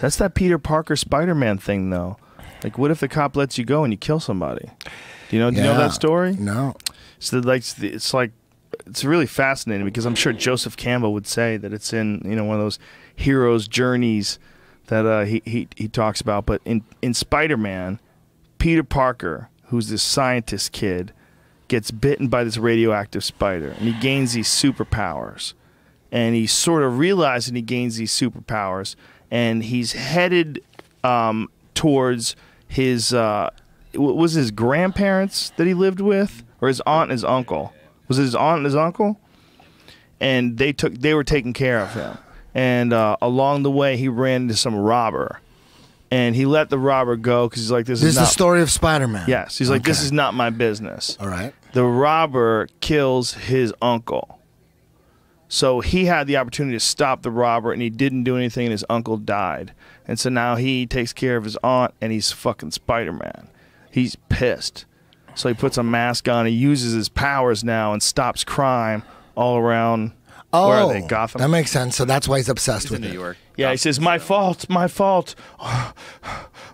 That's that Peter Parker Spider-Man thing, though. Like, what if the cop lets you go and you kill somebody? Do you know that story? No. So it's really fascinating because I'm sure Joseph Campbell would say that it's in one of those hero's journeys that he talks about. But in Spider-Man, Peter Parker, who's this scientist kid, gets bitten by this radioactive spider, and he gains these superpowers. And he sort of realizes he gains these superpowers, and he's headed towards his was his grandparents that he lived with, or his aunt and his uncle. Was it his aunt and his uncle? And they were taking care of him. And along the way, he ran into some robber, and he let the robber go because he's like, "This is the story of Spider-Man." Yes, he's like, "This is not my business." All right. The robber kills his uncle. So he had the opportunity to stop the robber, and he didn't do anything, and his uncle died. And so now he takes care of his aunt, and he's fucking Spider-Man. He's pissed. So he puts a mask on, he uses his powers now and stops crime all around. Oh, where are they? Gotham? That makes sense. So that's why he's obsessed with New it. York. Yeah, he says, my fault, my fault.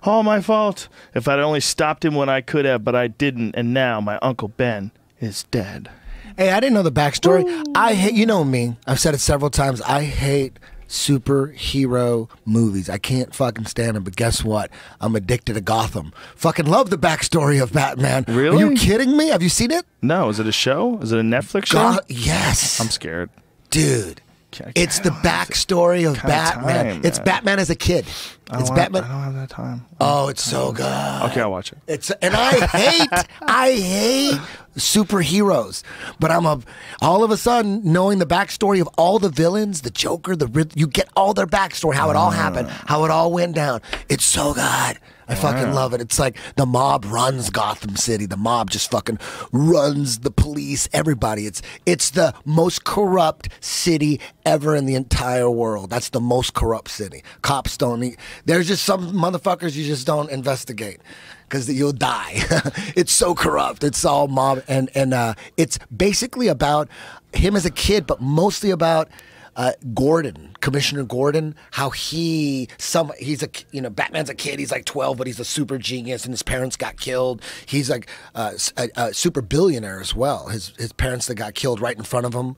Oh, my fault. If I'd only stopped him when I could have, but I didn't, and now my Uncle Ben is dead. Hey, I didn't know the backstory. I hate, you know me, I've said it several times, I hate superhero movies. I can't fucking stand them, but guess what? I'm addicted to Gotham. Fucking love the backstory of Batman. Really? Are you kidding me? Have you seen it? No, is it a show? Is it a Netflix show? Yes. I'm scared. Dude. It's the backstory of Batman. It's Batman as a kid. It's Batman. I don't have that time. Oh, it's so good. Okay, I'll watch it. And I hate superheroes. But all of a sudden, knowing the backstory of all the villains, the Joker, you get all their backstory, how it all happened, how it all went down. It's so good. I fucking love it. It's like the mob runs Gotham City. The mob just fucking runs the police, everybody. It's the most corrupt city ever in the entire world. That's the most corrupt city. Cops don't. There's just some motherfuckers you just don't investigate because you'll die. It's so corrupt. It's all mob, and it's basically about him as a kid, but mostly about Gordon, Commissioner Gordon, how Batman's a kid, he's like 12, but he's a super genius, and his parents got killed. He's like a super billionaire as well. His parents that got killed right in front of him.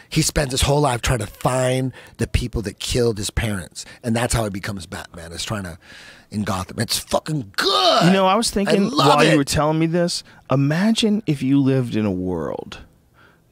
He spends his whole life trying to find the people that killed his parents, and that's how he becomes Batman, is trying to, in Gotham. It's fucking good. You know, I was thinking while you were telling me this, imagine if you lived in a world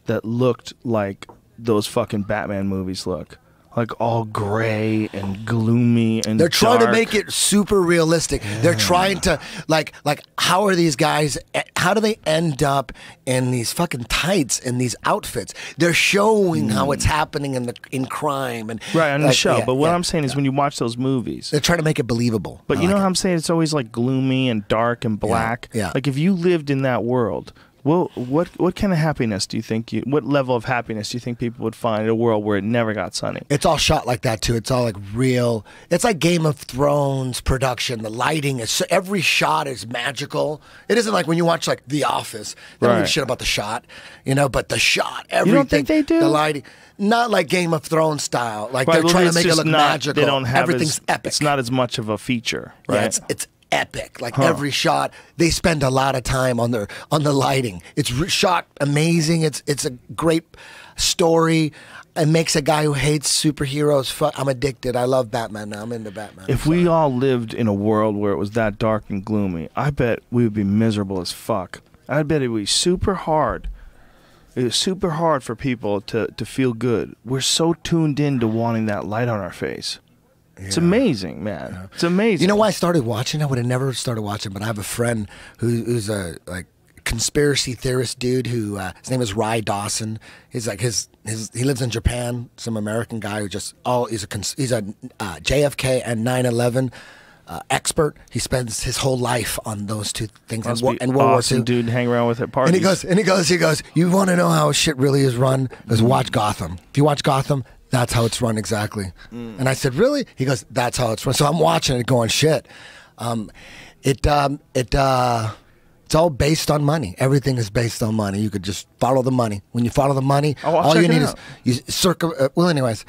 that looked like those fucking Batman movies look. Like all gray and gloomy and they're trying dark. to make it super realistic. Yeah. They're trying to like how are these guys, how do they end up in these fucking tights and these outfits? They're showing how it's happening in crime and right on the show. But what I'm saying is when you watch those movies, they're trying to make it believable. But you know how I'm saying it's always like gloomy and dark and black. Yeah. Like if you lived in that world, well, what kind of happiness do you think what level of happiness do you think people would find in a world where it never got sunny? It's all shot like that too. It's all like real. It's like Game of Thrones production. The lighting is every shot is magical. It isn't like when you watch like The Office. They don't give a shit about the shot, but the shot, everything. You don't think they do? The lighting, not like Game of Thrones style. Like they're trying to make it look magical. They don't have everything's epic. It's not as much of a feature, right? Yeah, it's epic. Like every shot, they spend a lot of time on the lighting. It's shot amazing. It's a great story. It makes a guy who hates superheroes. I'm addicted. I love Batman now. I'm into Batman. If we all lived in a world where it was that dark and gloomy, I bet we would be miserable as fuck. I bet it would be super hard. It was super hard for people to feel good. We're so tuned in to wanting that light on our face. It's amazing, man. Yeah. It's amazing. You know why I started watching? I would have never started watching, but I have a friend who's a conspiracy theorist dude who his name is Ry Dawson. He's like he lives in Japan. Some American guy who he's a JFK and 9/11 expert. He spends his whole life on those two things and World War II. Dude, hang around with at parties. And he goes. You want to know how shit really is run? Because watch Gotham. If you watch Gotham, that's how it's run exactly. And I said, really? He goes, that's how it's run. So I'm watching it going, shit. It's all based on money. Everything is based on money. You could just follow the money. When you follow the money, all you need is well, anyways.